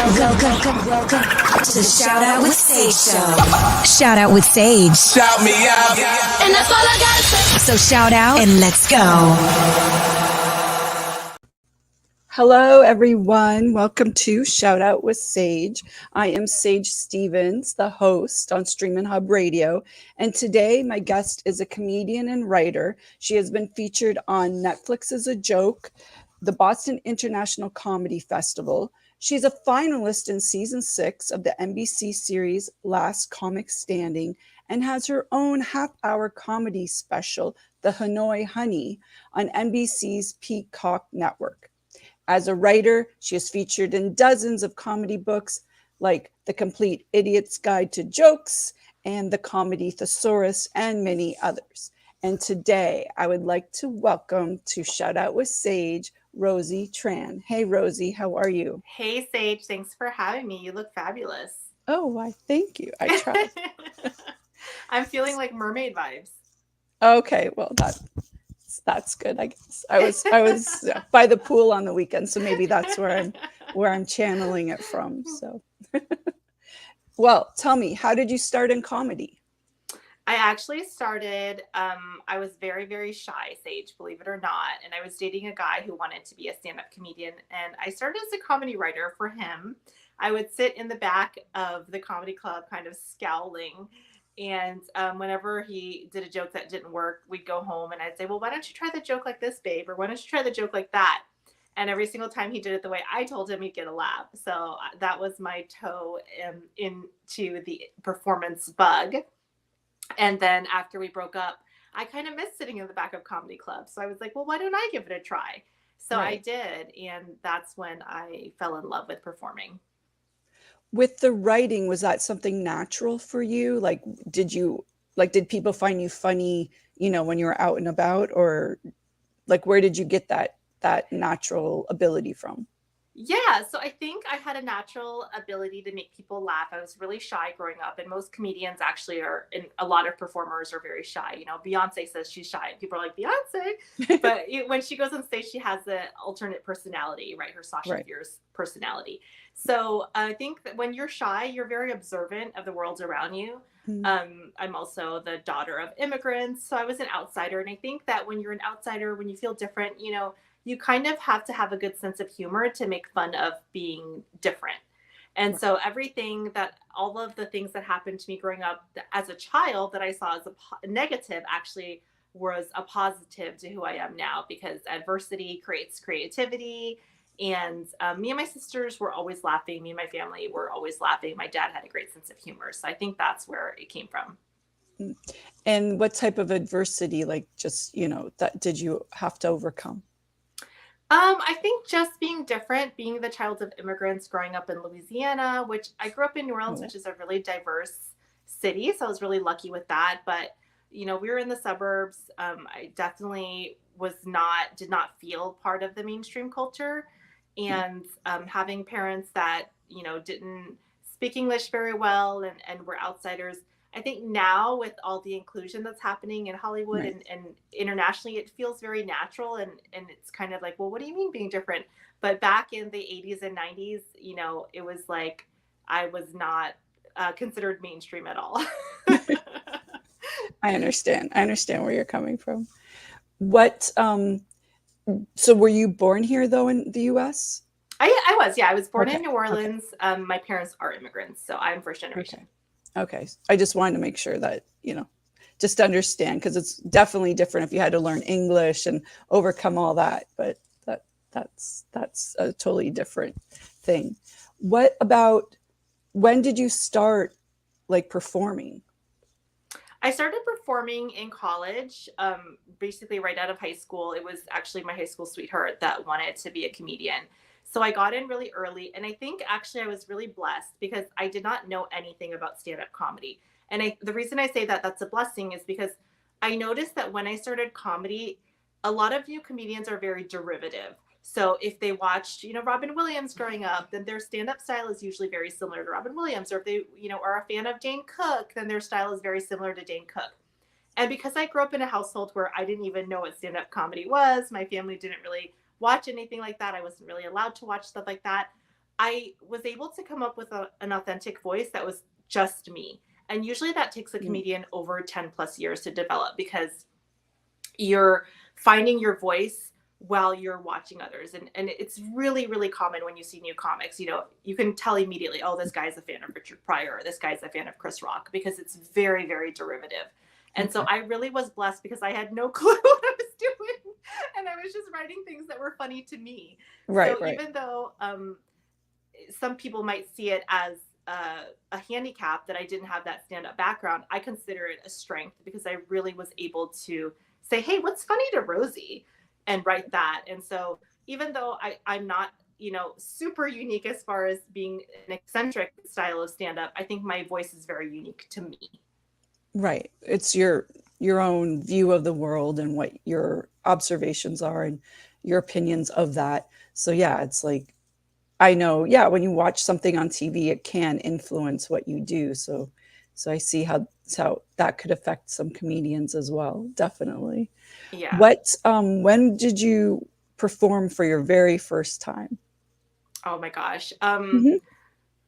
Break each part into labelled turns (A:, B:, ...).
A: Welcome to the Shout Out with Sage show. Shout Out with Sage.
B: Shout me out.
A: And that's all I gotta say. So shout out and let's go.
C: Hello, everyone. Welcome to Shout Out with Sage. I am Sage Stevens, the host on Streaminn HUBB Radio. And today my guest is a comedian and writer. She has been featured on Netflix as a Joke, the Boston International Comedy Festival. She's a finalist in season 6 of the NBC series Last Comic Standing and has her own half-hour comedy special, The Hanoi Honey, on NBC's Peacock Network. As a writer, she is featured in dozens of comedy books like The Complete Idiot's Guide to Jokes and The Comedy Thesaurus and many others. And today I would like to welcome to Shout Out with Sage, Rosie Tran. Hey, Rosie, how are you?
D: Hey, Sage. Thanks for having me. You look fabulous.
C: Oh, why, thank you. I tried.
D: I'm feeling like mermaid vibes.
C: Okay, well, that's good, I guess. I was by the pool on the weekend, so maybe that's where I'm channeling it from. So, well, tell me, how did you start in comedy?
D: I actually started, I was very, very shy, Sage, believe it or not. And I was dating a guy who wanted to be a stand-up comedian. And I started as a comedy writer for him. I would sit in the back of the comedy club kind of scowling. And whenever he did a joke that didn't work, we'd go home and I'd say, well, why don't you try the joke like this, babe? Or why don't you try the joke like that? And every single time he did it the way I told him, he'd get a laugh. So that was my toe into the performance bug. And then after we broke up, I kind of missed sitting in the back of comedy clubs. So I was like, well, why don't I give it a try? So right. I did. And that's when I fell in love with performing.
C: With the writing, was that something natural for you? Like, did people find you funny, when you were out and about, or like, where did you get that natural ability from?
D: Yeah, so I think I had a natural ability to make people laugh. I was really shy growing up, and most comedians actually are, and a lot of performers are very shy. Beyonce says she's shy, and people are like, Beyonce. But when she goes on stage, she has the alternate personality, right? Her Sasha Fierce personality. So I think that when you're shy, you're very observant of the world around you. Mm-hmm. I'm also the daughter of immigrants, so I was an outsider. And I think that when you're an outsider, when you feel different, you kind of have to have a good sense of humor to make fun of being different. And so all of the things that happened to me growing up as a child that I saw as a negative actually was a positive to who I am now, because adversity creates creativity. And me and my sisters were always laughing. Me and my family were always laughing. My dad had a great sense of humor. So I think that's where it came from.
C: And what type of adversity, that did you have to overcome?
D: I think just being different, being the child of immigrants, growing up in Louisiana, which I grew up in New Orleans, which is a really diverse city. So I was really lucky with that. But, we were in the suburbs. I definitely did not feel part of the mainstream culture. And having parents that, didn't speak English very well and were outsiders. I think now with all the inclusion that's happening in Hollywood and internationally, it feels very natural. And it's kind of like, well, what do you mean being different? But back in the 80s and 90s, it was like I was not considered mainstream at all.
C: I understand where you're coming from. So were you born here, though, in the U.S.?
D: I was, yeah. I was born in New Orleans. Okay. My parents are immigrants, so I'm first generation.
C: Okay. I just wanted to make sure that, just to understand, because it's definitely different if you had to learn English and overcome all that. But that's a totally different thing. What about, when did you start performing?
D: I started performing in college, basically right out of high school. It was actually my high school sweetheart that wanted to be a comedian. So I got in really early. And I think actually I was really blessed because I did not know anything about stand-up comedy. And the reason I say that that's a blessing is because I noticed that when I started comedy, a lot of new comedians are very derivative. So if they watched, Robin Williams growing up, then their stand-up style is usually very similar to Robin Williams. Or if they, are a fan of Dane Cook, then their style is very similar to Dane Cook. And because I grew up in a household where I didn't even know what stand-up comedy was, my family didn't really watch anything like that. I wasn't really allowed to watch stuff like that. I was able to come up with an authentic voice that was just me. And usually that takes a comedian over 10 plus years to develop, because you're finding your voice while you're watching others. And it's really, really common when you see new comics, you know, you can tell immediately, oh, this guy's a fan of Richard Pryor, or this guy's a fan of Chris Rock, because it's very, very derivative. And so I really was blessed because I had no clue what I was doing. And I was just writing things that were funny to me.
C: Right.
D: So even though some people might see it as a handicap that I didn't have that stand-up background, I consider it a strength, because I really was able to say, hey, what's funny to Rosie? And write that. And so even though I'm not, you know, super unique as far as being an eccentric style of stand-up, I think my voice is very unique to me.
C: Right. It's your own view of the world and what your observations are and your opinions of that. So yeah, it's like, I know, yeah, when you watch something on TV, it can influence what you do. So I see how that could affect some comedians as well. Definitely.
D: Yeah.
C: When did you perform for your very first time?
D: Oh my gosh.
C: Mhm.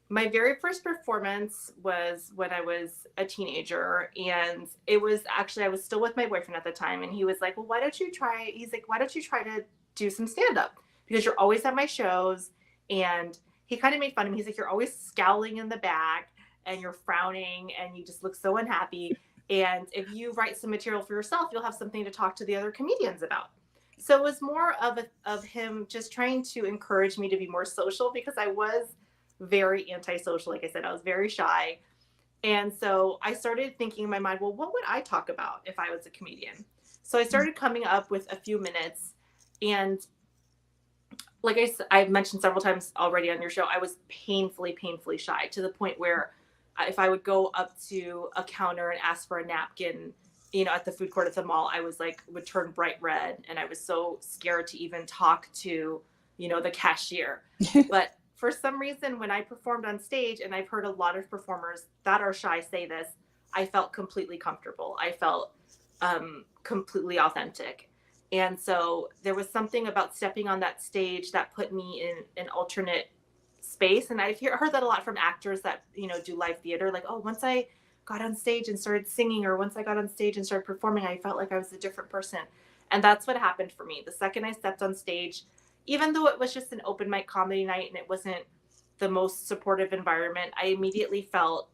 D: My very first performance was when I was a teenager, and it was actually, I was still with my boyfriend at the time, and he was like, well, why don't you try to do some stand-up, because you're always at my shows. And he kind of made fun of me. He's like, you're always scowling in the back and you're frowning and you just look so unhappy. And if you write some material for yourself, you'll have something to talk to the other comedians about. So it was more of him just trying to encourage me to be more social, because I was very antisocial. Like I said, I was very shy. And so I started thinking in my mind, well, what would I talk about if I was a comedian? So I started coming up with a few minutes. And like I've mentioned several times already on your show, I was painfully shy, to the point where if I would go up to a counter and ask for a napkin, you know, at the food court at the mall, I was like, would turn bright red. And I was so scared to even talk to, you know, the cashier. But for some reason, when I performed on stage, and I've heard a lot of performers that are shy say this, I felt completely comfortable. I felt completely authentic. And so there was something about stepping on that stage that put me in an alternate space. And I've heard that a lot from actors that, you know, do live theater. Like, oh, once I got on stage and started singing, or once I got on stage and started performing, I felt like I was a different person. And that's what happened for me. The second I stepped on stage, even though it was just an open mic comedy night and it wasn't the most supportive environment, I immediately felt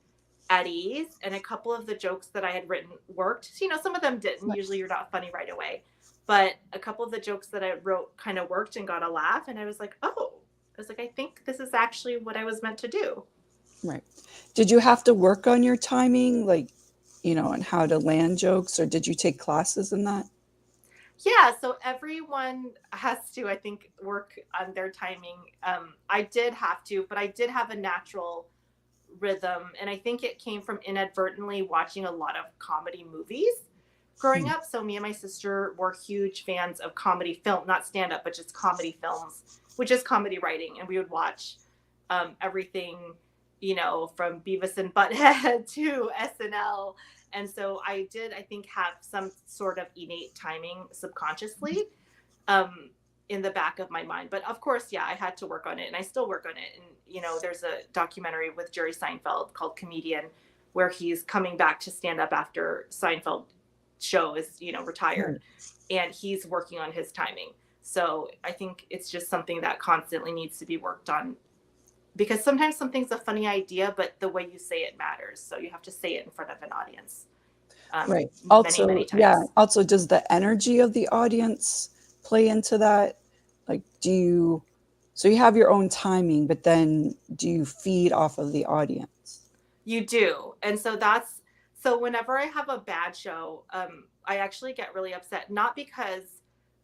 D: at ease. And a couple of the jokes that I had written worked. You know, some of them didn't. Usually you're not funny right away. But a couple of the jokes that I wrote kind of worked and got a laugh. And I was like, I think this is actually what I was meant to do.
C: Right. Did you have to work on your timing, like, you know, and how to land jokes, or did you take classes in that?
D: Yeah, so everyone has to, I think, work on their timing. I did have to, but I did have a natural rhythm. And I think it came from inadvertently watching a lot of comedy movies growing up. So me and my sister were huge fans of comedy film, not stand-up, but just comedy films, which is comedy writing. And we would watch everything, you know, from Beavis and Butthead to SNL. And so I did, I think, have some sort of innate timing subconsciously in the back of my mind. But of course, yeah, I had to work on it, and I still work on it. And, you know, there's a documentary with Jerry Seinfeld called Comedian, where he's coming back to stand up after Seinfeld show is, you know, retired, and he's working on his timing. So I think it's just something that constantly needs to be worked on, because sometimes something's a funny idea, but the way you say it matters. So you have to say it in front of an audience.
C: Right. Also,
D: many times.
C: yeah. Also, does the energy of the audience play into that? Like, so you have your own timing, but then do you feed off of the audience?
D: You do. And so so whenever I have a bad show, I actually get really upset, not because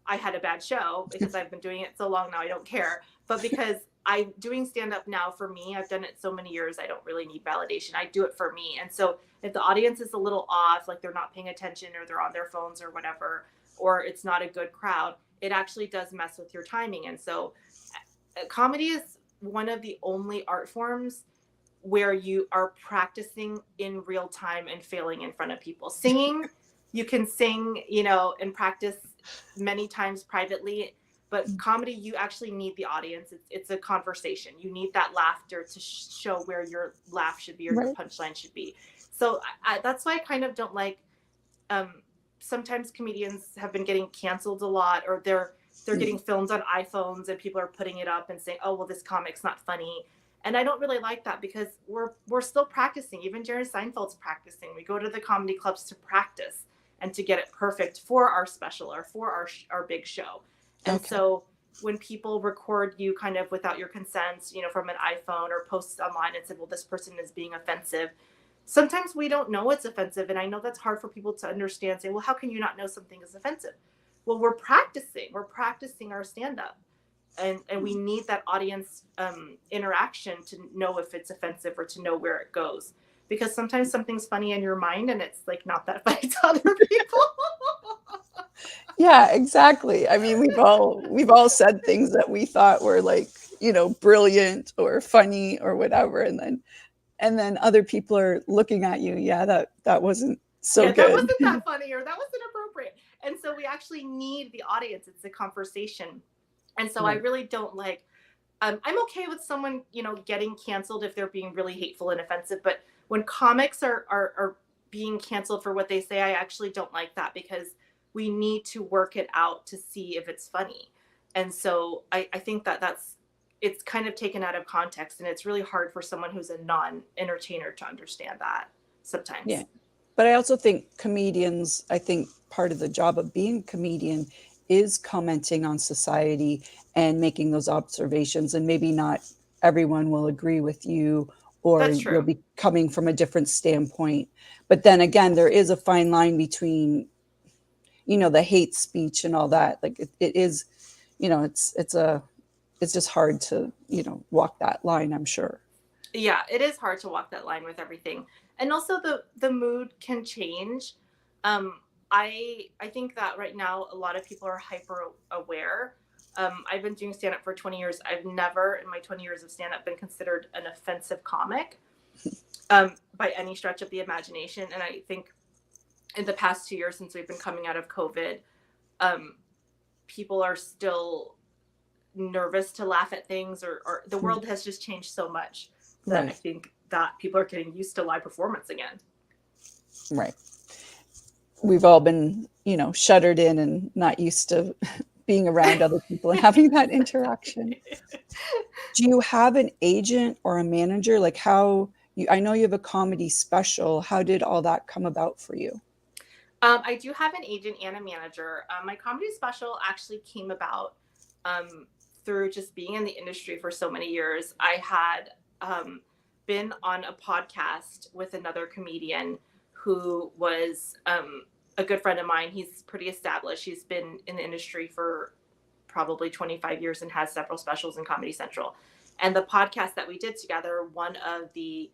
D: I had a bad show, because I've been doing it so long now, I don't care, but because I'm doing stand-up now for me. I've done it so many years, I don't really need validation. I do it for me. And so if the audience is a little off, like they're not paying attention, or they're on their phones or whatever, or it's not a good crowd, it actually does mess with your timing. And so comedy is one of the only art forms where you are practicing in real time and failing in front of people. Singing, you can sing, you know, and practice many times privately. But comedy, you actually need the audience. It's a conversation. You need that laughter to show where your laugh should be or your punchline should be. So that's why I kind of don't like, sometimes comedians have been getting canceled a lot, or they're getting filmed on iPhones and people are putting it up and saying, oh, well, this comic's not funny. And I don't really like that, because we're still practicing. Even Jerry Seinfeld's practicing. We go to the comedy clubs to practice and to get it perfect for our special or for our big show. And so when people record you kind of without your consent, you know, from an iPhone, or post online and say, well, this person is being offensive, sometimes we don't know it's offensive. And I know that's hard for people to understand. Say, well, how can you not know something is offensive? Well, we're practicing our stand-up. And we need that audience interaction to know if it's offensive or to know where it goes. Because sometimes something's funny in your mind and it's like not that funny to other people.
C: Yeah, exactly. I mean, we've all said things that we thought were like, you know, brilliant or funny or whatever, and then other people are looking at you. Yeah, that wasn't so good.
D: That wasn't that funny, or that wasn't appropriate. And so we actually need the audience. It's a conversation. And so I really don't like, I'm okay with someone, you know, getting canceled if they're being really hateful and offensive. But when comics are being canceled for what they say, I actually don't like that, because we need to work it out to see if it's funny. And so I think it's kind of taken out of context, and it's really hard for someone who's a non-entertainer to understand that sometimes.
C: Yeah. But I also think comedians, I think part of the job of being a comedian is commenting on society and making those observations. And maybe not everyone will agree with you, or you'll be coming from a different standpoint. But then again, there is a fine line between, you know, the hate speech and all that. Like it is, you know, it's just hard to, you know, walk that line, I'm sure.
D: Yeah, it is hard to walk that line with everything. And also the mood can change. I think that right now a lot of people are hyper aware. I've been doing stand-up for 20 years. I've never in my 20 years of stand-up been considered an offensive comic by any stretch of the imagination. And I think in the past 2 years since we've been coming out of COVID, people are still nervous to laugh at things, or the world has just changed so much that I think that people are getting used to live performance again.
C: Right. We've all been, you know, shuttered in and not used to being around other people and having that interaction. Do you have an agent or a manager? Like I know you have a comedy special. How did all that come about for you?
D: I do have an agent and a manager. My comedy special actually came about through just being in the industry for so many years. I had been on a podcast with another comedian who was a good friend of mine. He's pretty established. He's been in the industry for probably 25 years and has several specials in Comedy Central. And the podcast that we did together, one of the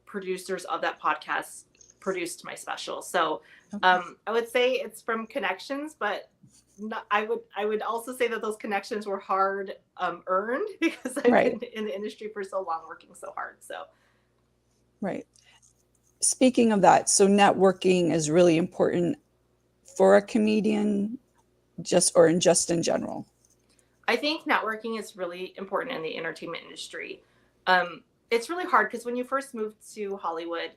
D: producers of that podcast produced my special. So I would say it's from connections, but I would also say that those connections were hard earned, because I've been in the industry for so long, working so hard. So.
C: Right. Speaking of that, so networking is really important for a comedian, just in general.
D: I think networking is really important in the entertainment industry. It's really hard because when you first move to Hollywood,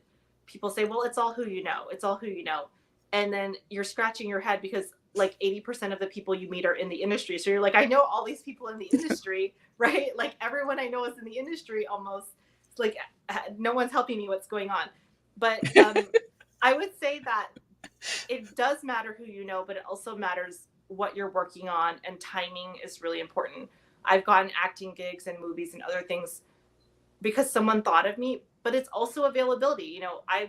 D: people say, well, it's all who you know. It's all who you know. And then you're scratching your head because like 80% of the people you meet are in the industry. So you're like, I know all these people in the industry, right? Like everyone I know is in the industry almost. It's like no one's helping me what's going on. But I would say that it does matter who you know, but it also matters what you're working on, and timing is really important. I've gotten acting gigs and movies and other things because someone thought of me, but it's also availability. You know, I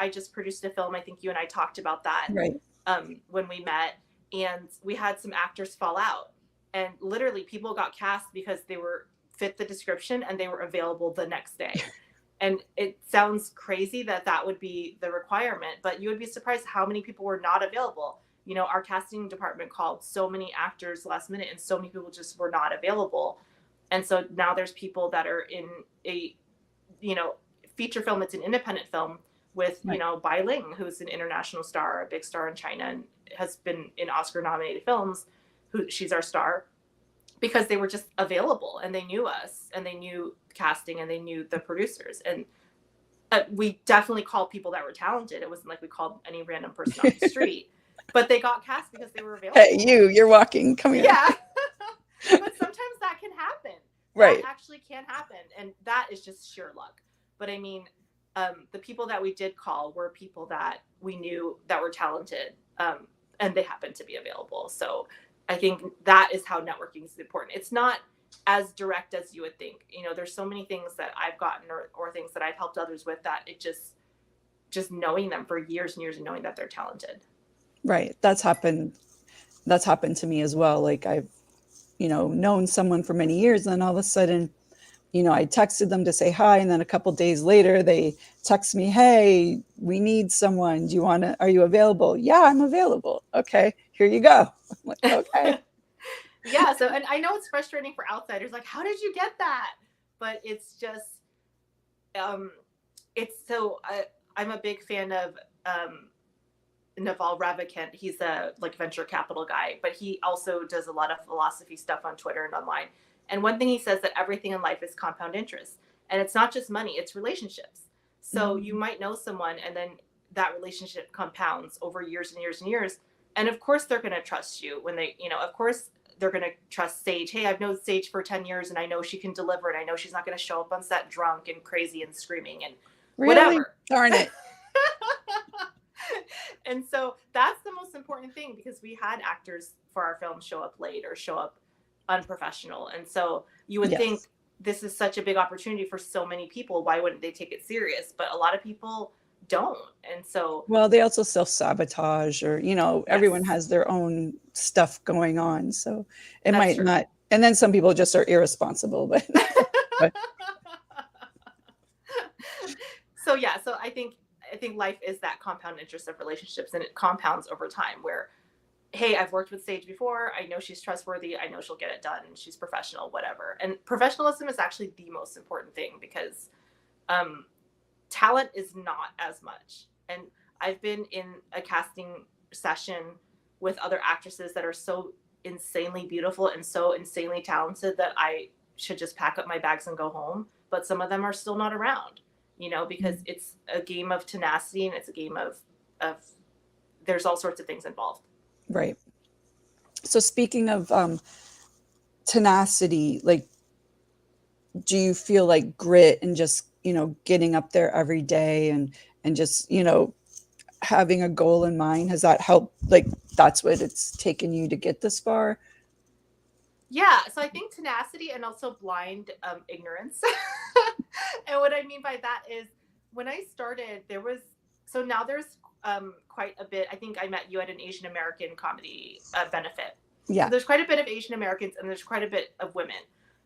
D: just produced a film. I think you and I talked about that when we met, and we had some actors fall out, and literally people got cast because they fit the description and they were available the next day. And it sounds crazy that would be the requirement, but you would be surprised how many people were not available. You know, our casting department called so many actors last minute, and so many people just were not available. And so now there's people that are in a, you know, feature film. It's an independent film with, you know, Bai Ling, who's an international star, a big star in China, and has been in Oscar nominated films. She's our star. because they were just available and they knew us and they knew casting and they knew the producers. And we definitely called people that were talented. It wasn't like we called any random person off the street, but they got cast because they were available.
C: Hey, you're walking, come here.
D: Yeah. But sometimes that can happen.
C: Right.
D: That actually can happen. And that is just sheer luck. But I mean, the people that we did call were people that we knew that were talented, and they happened to be available. So I think that is how networking is important. It's not as direct as you would think. You know, there's so many things that I've gotten or things that I've helped others with that it just knowing them for years and years and knowing that they're talented.
C: Right. That's happened to me as well. Like I've, known someone for many years, and all of a sudden, I texted them to say hi. And then a couple days later, they text me, hey, we need someone. Are you available? Yeah, I'm available. Okay, here you go. I'm like, okay.
D: Yeah. So, and I know it's frustrating for outsiders. Like, how did you get that? But it's just, I'm a big fan of, Naval Ravikant. He's a venture capital guy, but he also does a lot of philosophy stuff on Twitter and online. And one thing he says that everything in life is compound interest, and it's not just money, it's relationships. So you might know someone and then that relationship compounds over years and years and years. And of course they're going to trust you when they, of course they're going to trust Sage. Hey, I've known Sage for 10 years and I know she can deliver, and I know she's not going to show up on set drunk and crazy and screaming and whatever.
C: Darn it.
D: And so that's the most important thing, because we had actors for our film show up late or show up unprofessional. And so you would think this is such a big opportunity for so many people. Why wouldn't they take it serious? But a lot of people don't. And so,
C: well, they also self-sabotage, or, everyone has their own stuff going on. So it might not. And then some people just are irresponsible, but.
D: So I think life is that compound interest of relationships, and it compounds over time where, hey, I've worked with Sage before. I know she's trustworthy. I know she'll get it done. She's professional, whatever. And professionalism is actually the most important thing, because talent is not as much. And I've been in a casting session with other actresses that are so insanely beautiful and so insanely talented that I should just pack up my bags and go home. But some of them are still not around, because it's a game of tenacity, and it's a game of there's all sorts of things involved.
C: Right. So speaking of tenacity, like, do you feel like grit and just, getting up there every day and just, having a goal in mind, has that helped? Like, that's what it's taken you to get this far?
D: Yeah. So I think tenacity and also blind ignorance. And what I mean by that is, when I started, now there's quite a bit. I think I met you at an Asian American comedy benefit.
C: Yeah.
D: So there's quite a bit of Asian Americans and there's quite a bit of women.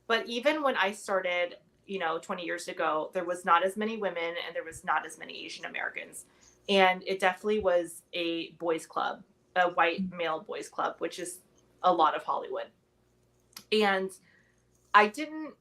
D: But even when I started, 20 years ago, there was not as many women and there was not as many Asian Americans. And it definitely was a boys' club, a white male boys' club, which is a lot of Hollywood. And I didn't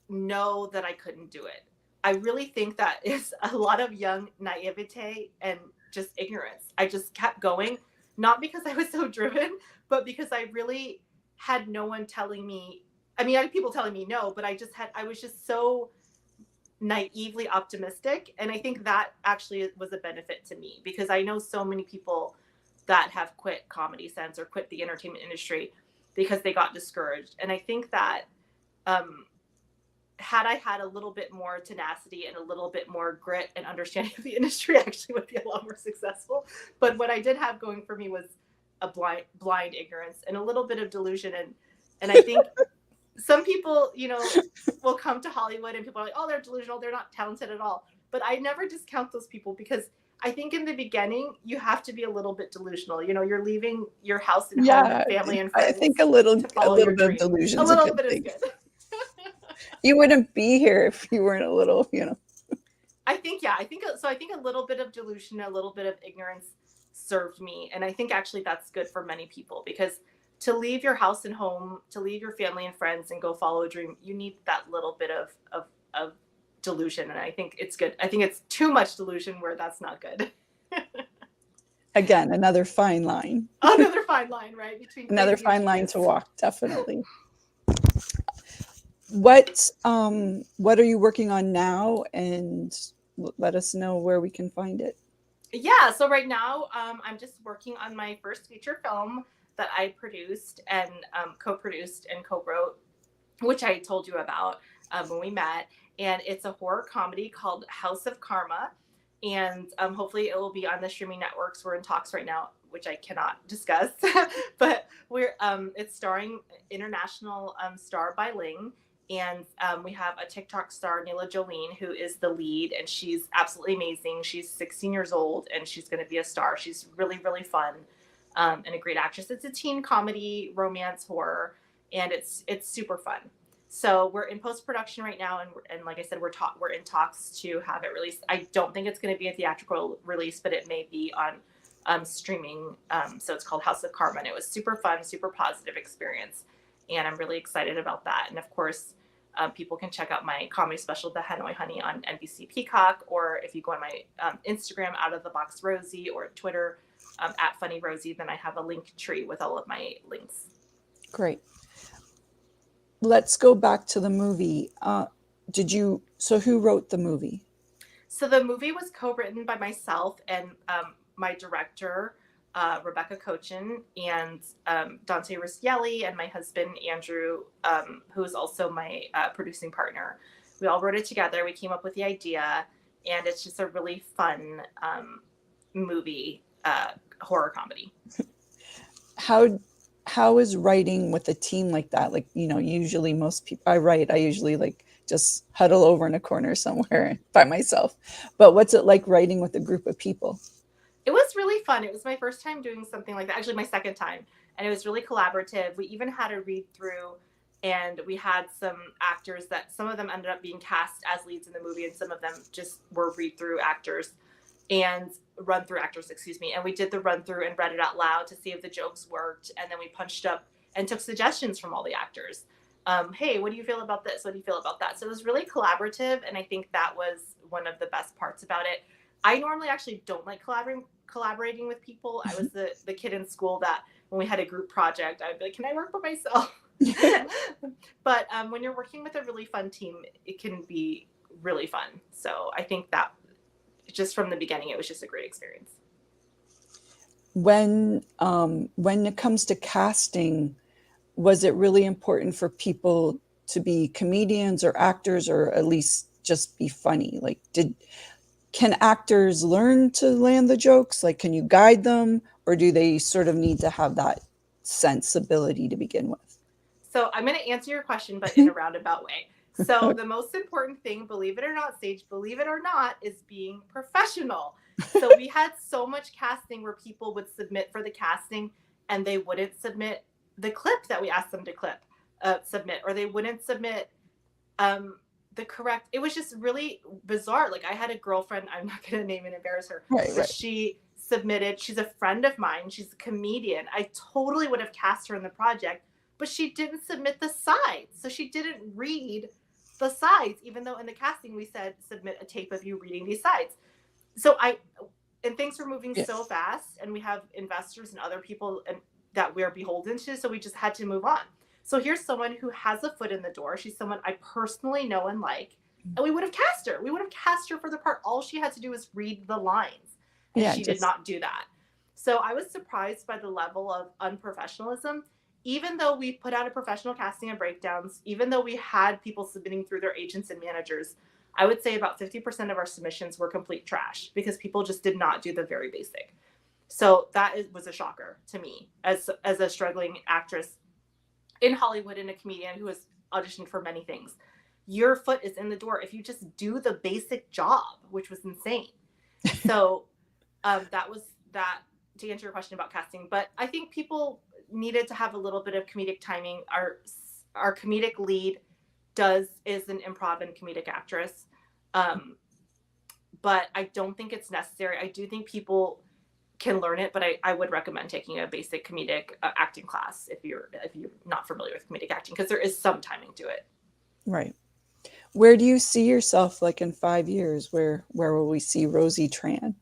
D: know that I couldn't do it. I really think that is a lot of young naivete and just ignorance. I just kept going, not because I was so driven, but because I really had no one telling me. I mean, I had people telling me no, but I was just so naively optimistic. And I think that actually was a benefit to me, because I know so many people that have quit Comedy Sense or quit the entertainment industry because they got discouraged. And I think that had I had a little bit more tenacity and a little bit more grit and understanding of the industry, I actually would be a lot more successful. But what I did have going for me was a blind ignorance and a little bit of delusion. And I think some people, will come to Hollywood and people are like, oh, they're delusional, they're not talented at all. But I never discount those people, because I think in the beginning, you have to be a little bit delusional. You're leaving your house and home and family and friends.
C: I think a little bit of delusion.
D: A little bit is good.
C: You wouldn't be here if you weren't a little,
D: I think a little bit of delusion, a little bit of ignorance served me. And I think actually that's good for many people, because to leave your house and home, to leave your family and friends and go follow a dream, you need that little bit of delusion. And I think it's good. I think it's too much delusion where that's not good.
C: Again, another fine line.
D: Another fine line, right? Between
C: Another
D: crazy and
C: fine line
D: genius.
C: to walk, definitely. What are you working on now? And let us know where we can find it.
D: Yeah, so right now I'm just working on my first feature film that I produced and co-produced and co-wrote, which I told you about when we met. And it's a horror comedy called House of Karma. And hopefully it will be on the streaming networks. We're in talks right now, which I cannot discuss. But it's starring international star Bai Ling. And we have a TikTok star, Nila Jolene, who is the lead. And she's absolutely amazing. She's 16 years old and she's going to be a star. She's really, really fun and a great actress. It's a teen comedy, romance, horror. And it's super fun. So we're in post-production right now, and like I said, we're in talks to have it released. I don't think it's going to be a theatrical release, but it may be on streaming. So it's called House of Karma, and it was super fun, super positive experience, and I'm really excited about that. And of course, people can check out my comedy special, The Hanoi Honey, on NBC Peacock, or if you go on my Instagram, Out of the Box Rosie, or Twitter at Funny Rosie, then I have a link tree with all of my links.
C: Great. Let's go back to the movie. So who wrote the movie?
D: So the movie was co-written by myself and my director, Rebecca Cochin, and Dante Riscielli, and my husband, Andrew, who is also my producing partner. We all wrote it together. We came up with the idea, and it's just a really fun movie, horror comedy. How is writing with a team like that? Like, usually most people I usually like just huddle over in a corner somewhere by myself. But what's it like writing with a group of people?
B: It was really fun. It was my first time doing something like that. Actually, my second time. And it was really collaborative. We even had a read through, and we had some actors that some of them ended up being cast as leads in the movie, and some of them just were read through actors and run through actors, and we did the run through and read it out loud to see if the jokes worked, and then we punched up and took suggestions from all the actors. Hey, what do you feel about this? What do you feel about that? So it was really collaborative, and I think that was one of the best parts about it. I normally actually don't like collaborating with people. I was the kid in school that when we had a group project, I would be like, can I work by myself? But when you're working with a really fun team, it can be really fun. So I think that just from the beginning, it was just a great experience.
C: When it comes to casting, was it really important for people to be comedians or actors, or at least just be funny? Like, can actors learn to land the jokes? Like, can you guide them, or do they sort of need to have that sensibility to begin with?
B: So I'm going to answer your question, but in a roundabout way. So the most important thing, believe it or not, Sage, believe it or not, is being professional. So we had so much casting where people would submit for the casting and they wouldn't submit the clip that we asked them to submit, or they wouldn't submit the correct. It was just really bizarre. Like, I had a girlfriend, I'm not going to name and embarrass her, but she submitted, she's a friend of mine, she's a comedian. I totally would have cast her in the project, but she didn't submit the sides. So she didn't read the sides, even though in the casting we said, submit a tape of you reading these sides. So things were moving so fast, and we have investors and other people that we're beholden to. So we just had to move on. So here's someone who has a foot in the door. She's someone I personally know and like, and we would have cast her. We would have cast her for the part. All she had to do was read the lines, and she did not do that. So I was surprised by the level of unprofessionalism. Even though we put out a professional casting and breakdowns, even though we had people submitting through their agents and managers, I would say about 50% of our submissions were complete trash because people just did not do the very basic. So that was a shocker to me as a struggling actress in Hollywood and a comedian who has auditioned for many things. Your foot is in the door if you just do the basic job, which was insane. So that was that, to answer your question about casting. But I think people needed to have a little bit of comedic timing. Our comedic lead is an improv and comedic actress, but I don't think it's necessary. I do think people can learn it, but I would recommend taking a basic comedic acting class if you're not familiar with comedic acting, because there is some timing to it.
C: Right. Where do you see yourself, like, in 5 years? Where will we see Rosie Tran?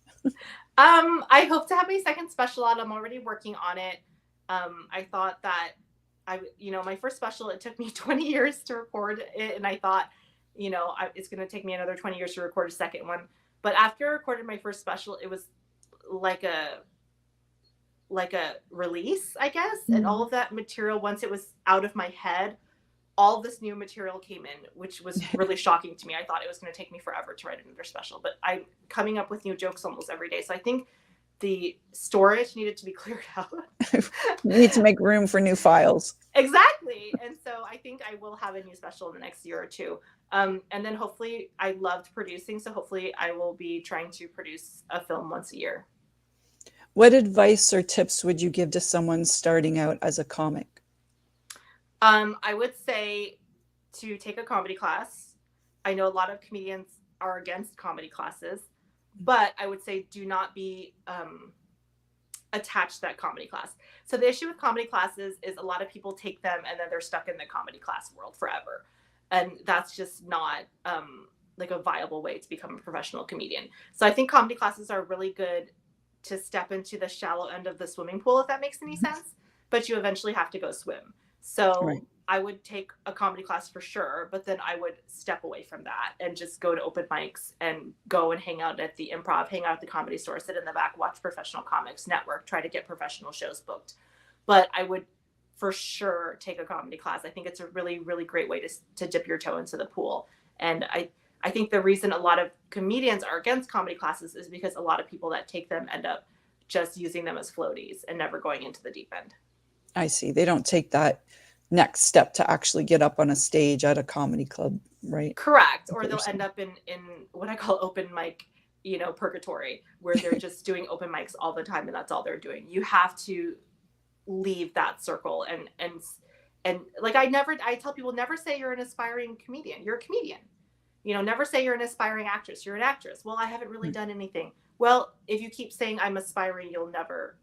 B: I hope to have my second special out. I'm already working on it. I thought that my first special, it took me 20 years to record it. And I thought, it's going to take me another 20 years to record a second one. But after I recorded my first special, it was like a release, I guess. Mm-hmm. And all of that material, once it was out of my head, all this new material came in, which was really shocking to me. I thought it was going to take me forever to write another special, but I'm coming up with new jokes almost every day. So I think the storage needed to be cleared out.
C: You need to make room for new files.
B: Exactly. And so I think I will have a new special in the next year or two. And then hopefully, I loved producing. So hopefully I will be trying to produce a film once a year.
C: What advice or tips would you give to someone starting out as a comic?
B: I would say to take a comedy class. I know a lot of comedians are against comedy classes, but I would say do not be attached to that comedy class. So the issue with comedy classes is a lot of people take them and then they're stuck in the comedy class world forever. And that's just not like a viable way to become a professional comedian. So I think comedy classes are really good to step into the shallow end of the swimming pool, if that makes any sense, but you eventually have to go swim. So right. I would take a comedy class for sure, but then I would step away from that and just go to open mics and go and hang out at the Improv, hang out at the Comedy Store, sit in the back, watch professional comics, network, try to get professional shows booked. But I would for sure take a comedy class. I think it's a really, really great way to dip your toe into the pool. And I think the reason a lot of comedians are against comedy classes is because a lot of people that take them end up just using them as floaties and never going into the deep end.
C: I see. They don't take that next step to actually get up on a stage at a comedy club, right?
B: Correct. Or they'll end up in what I call open mic, purgatory, where they're just doing open mics all the time and that's all they're doing. You have to leave that circle and like I tell people, never say you're an aspiring comedian. You're a comedian. Never say you're an aspiring actress. You're an actress. Well, I haven't really done anything. Well, if you keep saying I'm aspiring, you'll never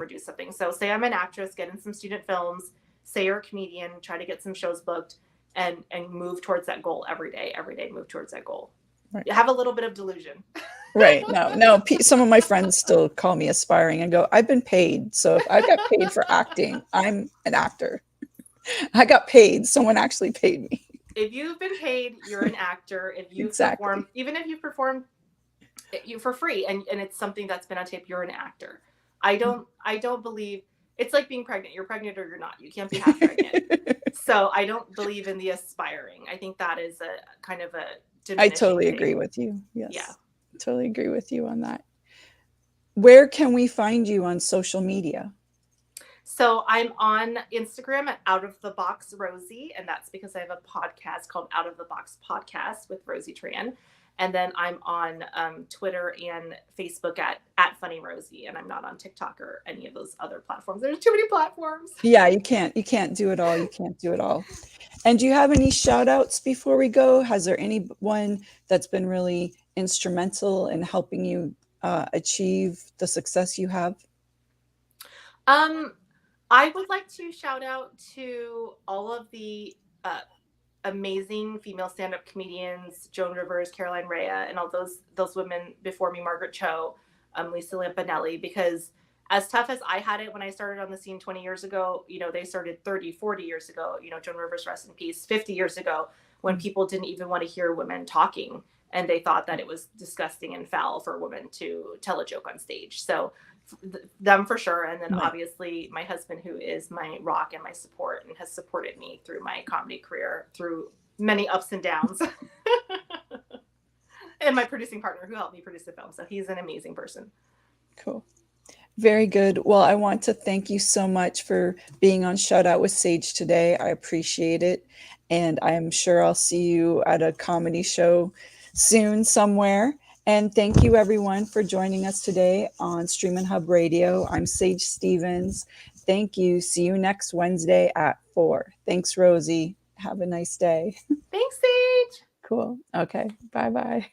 B: do something. So say I'm an actress, get in some student films, say you're a comedian, try to get some shows booked and move towards that goal every day, move towards that goal. Right. You have a little bit of delusion.
C: Right. No. Some of my friends still call me aspiring and go, I've been paid. So if I got paid for acting, I'm an actor. I got paid. Someone actually paid me.
B: If you've been paid, you're an actor. If you perform, even if you perform you for free and it's something that's been on tape, you're an actor. I don't believe it's like being pregnant. You're pregnant or you're not. You can't be half pregnant. So I don't believe in the aspiring. I think that is a kind of a
C: I totally agree with you. Yes. Yeah. Totally agree with you on that. Where can we find you on social media?
B: So I'm on Instagram at Out of the Box Rosie, and that's because I have a podcast called Out of the Box Podcast with Rosie Tran. And then I'm on Twitter and Facebook at Funny Rosie, and I'm not on TikTok or any of those other platforms. There's too many platforms.
C: Yeah, you can't do it all. You can't do it all. And do you have any shout outs before we go? Has there anyone that's been really instrumental in helping you achieve the success you have?
B: I would like to shout out to all of the amazing female stand-up comedians, Joan Rivers, Caroline Rhea, and all those women before me, Margaret Cho, Lisa Lampanelli, because as tough as I had it when I started on the scene 20 years ago, they started 30, 40 years ago, Joan Rivers, rest in peace, 50 years ago, when people didn't even want to hear women talking and they thought that it was disgusting and foul for women to tell a joke on stage. So them for sure. And then obviously my husband, who is my rock and my support and has supported me through my comedy career through many ups and downs. And my producing partner who helped me produce the film. So he's an amazing person.
C: Cool. Very good. Well, I want to thank you so much for being on Shout Out with Sage today. I appreciate it. And I'm sure I'll see you at a comedy show soon somewhere. And thank you, everyone, for joining us today on Streaminn HUBB Radio. I'm Sage Stevens. Thank you. See you next Wednesday at 4. Thanks, Rosie. Have a nice day.
B: Thanks, Sage.
C: Cool. Okay. Bye-bye.